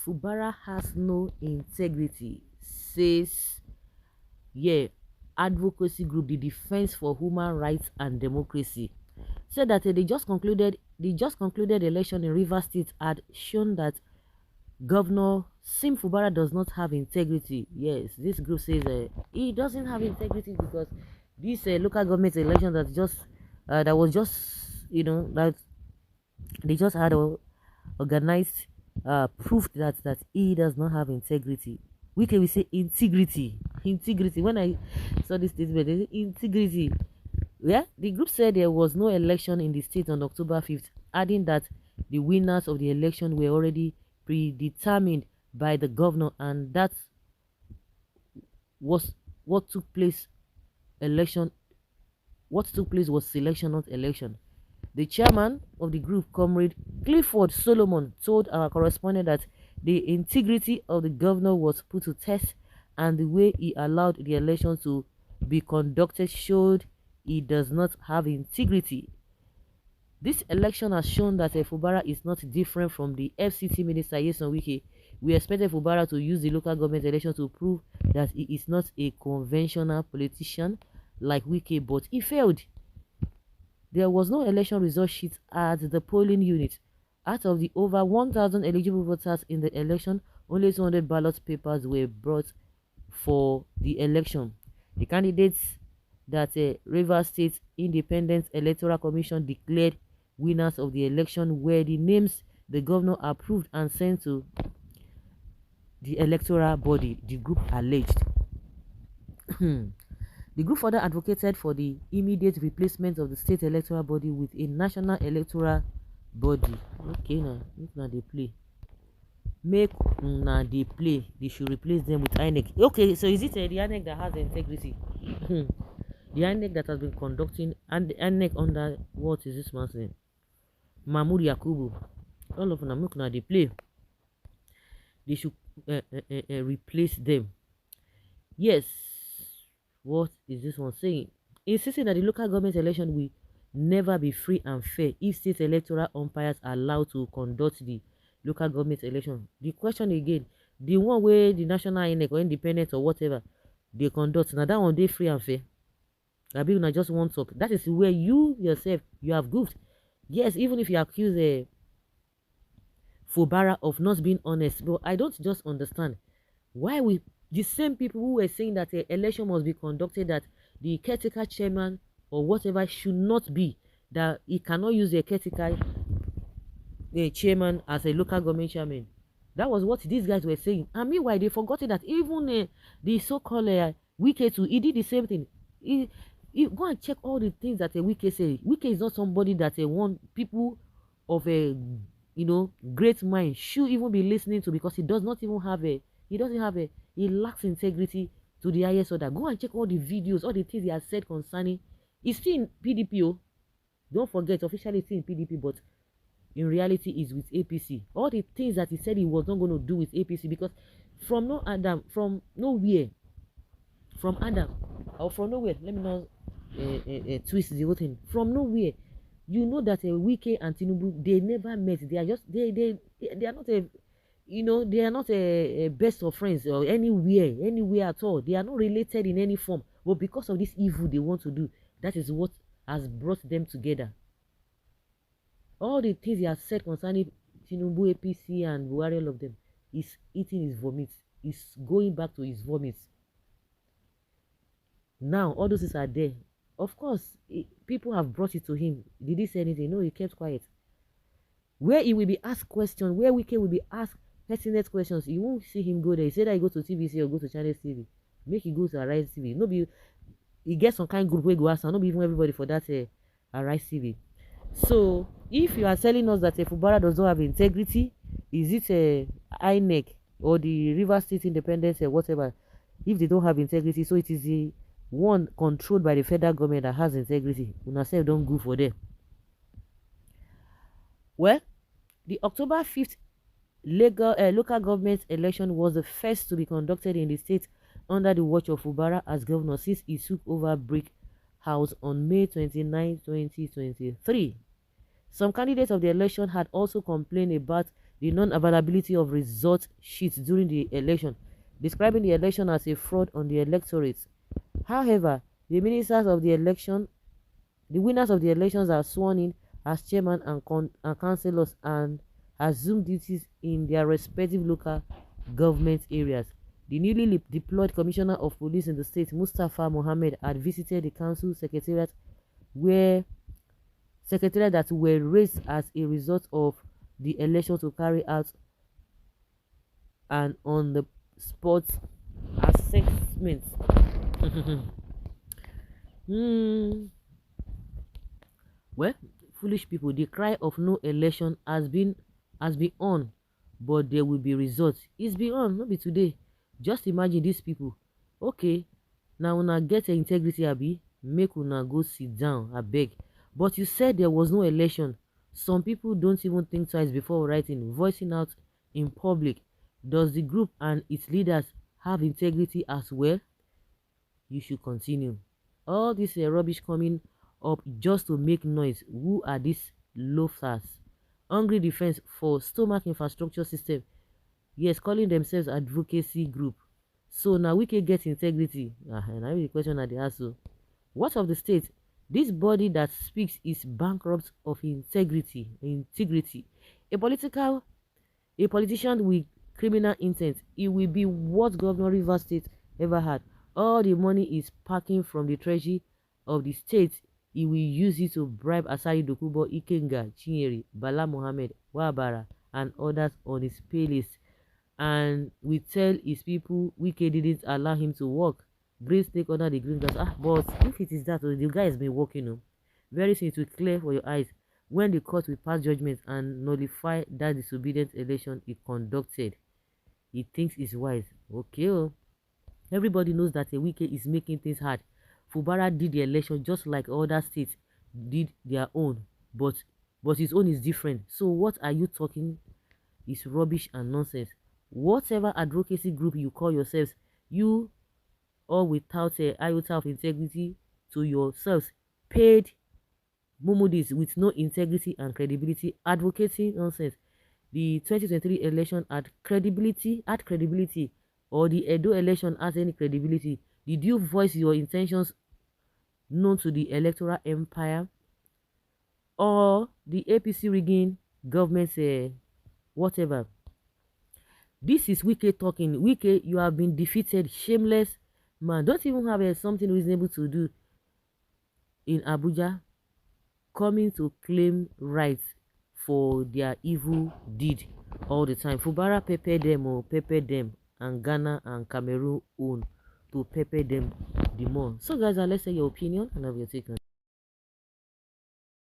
Fubara has no integrity, says, yeah, advocacy group, the Defense for Human Rights and Democracy, said that the just concluded election in Rivers State had shown that Governor Sim Fubara does not have integrity. Yes, this group says he doesn't have integrity because this local government election that was just that they just had organized proof that he does not have integrity. We can say integrity. When I saw this statement, they say integrity. Yeah, the group said there was no election in the state on October 5th, adding that the winners of the election were already predetermined by the governor, and that was what took place. Election, what took place was selection, not election. The chairman of the group, Comrade Clifford Solomon, told our correspondent that the integrity of the governor was put to test, and the way he allowed the election to be conducted showed he does not have integrity. This election has shown that Fubara is not different from the FCT minister Yeson Wike. We expected Fubara to use the local government election to prove that he is not a conventional politician like Wike, but he failed. There was no election result sheet at the polling unit. Out of the over 1,000 eligible voters in the election, only 200 ballot papers were brought for the election. The candidates that Rivers State Independent Electoral Commission declared winners of the election were the names the governor approved and sent to the electoral body, the group alleged. The group further advocated for the immediate replacement of the state electoral body with a national electoral body. Okay, now they play. Make now they play. They should replace them with INEC. Okay, so is it the INEC that has integrity? The INEC that has been conducting, and the INEC under what is this man's name? Mahmoud Yakubu. All of them, look now they play. They should replace them. Yes. What is this one saying? Insisting that the local government election will never be free and fair if state electoral umpires are allowed to conduct the local government election. The question again, the one where the national INEC or independent or whatever they conduct, now that one they free and fair. I mean, I just want to talk. That is where you yourself you have goofed. Yes, even if you accuse a Fubara of not being honest, but I don't just understand why we the same people who were saying that an election must be conducted, that the caretaker chairman or whatever should not be, that he cannot use a caretaker chairman as a local government chairman. That was what these guys were saying. And meanwhile, they forgot that even the so-called Wike too, he did the same thing. He go and check all the things that a Wike say. Wike is not somebody that want people of a great mind should even be listening to, because he does not even have he lacks integrity to the highest order. Go and check all the videos, all the things he has said concerning. He's still in PDP. Oh. Don't forget, officially still in PDP, but in reality is with APC. All the things that he said he was not going to do with APC, because from nowhere, from nowhere, let me not twist the whole thing. From nowhere, you know that Wike and Tinubu, they never met. They are just they are not they are not a best of friends or anywhere at all. They are not related in any form. But because of this evil they want to do, that is what has brought them together. All the things he has said concerning Tinubu, APC, and Buhari, all of them, is eating his vomit. He's going back to his vomit. Now, all those things are there. Of course, people have brought it to him. Did he say anything? No, he kept quiet. Where he will be asked questions, where Wike will be asked pertinent questions, you won't see him go there. He said that he go to TVC or go to Channel TV. Make he go to Arise TV. No be he get some kind of group where go ask, not be even everybody for that Arise TV. So if you are telling us that Fubara does not have integrity, is it INEC or the Rivers State Independence or whatever? If they don't have integrity, so it is the one controlled by the federal government that has integrity. Una self don't go for them. Well, the October 5th local government election was the first to be conducted in the state under the watch of Fubara as governor since he took over Brick House on May 29, 2023. Some candidates of the election had also complained about the non-availability of result sheets during the election, describing the election as a fraud on the electorate. However, the ministers of the election, the winners of the elections are sworn in as chairman and councillors and assume duties in their respective local government areas. The newly deployed Commissioner of Police in the state, Mustafa Mohammed, had visited the council secretariat that were raised as a result of the election to carry out an on-the-spot assessment. Hmm. Well, foolish people, the cry of no election has been on, but there will be results. It's been on, not be today. Just imagine these people. Okay, now una get integrity, abi, make una go sit down, I beg. But you said there was no election. Some people don't even think twice before writing, voicing out in public. Does the group and its leaders have integrity as well? You should continue. All this rubbish coming up just to make noise. Who are these loafers? Hungry defense for stomach infrastructure system. Yes, calling themselves advocacy group. So now we can get integrity. And I have a question at the answer. What of the state? This body that speaks is bankrupt of integrity. Integrity. A political a politician with criminal intent, it will be what Governor Rivers State ever had. All the money is packing from the treasury of the state. He will use it to bribe Asari Dokubo, Ikenga, Chinyeri, Bala Mohammed, Wabara, and others on his pay list. And we tell his people Wike didn't allow him to work. Green snake under the green grass. But if it is that, the guy has been working. Very soon it will clear for your eyes when the court will pass judgment and nullify that disobedient election he conducted. He thinks it's wise. Okay. Everybody knows that a Wike is making things hard. Fubara did the election just like other states did their own, but his own is different. So what are you talking is rubbish and nonsense. Whatever advocacy group you call yourselves, you all without a iota of integrity to yourselves, paid mumudis with no integrity and credibility, advocating nonsense. The 2023 election had credibility, or the Edo election has any credibility? Did you voice your intentions known to the electoral empire, or the APC rigging government, whatever? This is Wike talking. Wike, you have been defeated, shameless man. Don't even have something reasonable to do in Abuja, coming to claim rights for their evil deed all the time. Fubara pepper them, and Ghana and Cameroon own to pepper them the more. So guys, let's say your opinion and have your take on it.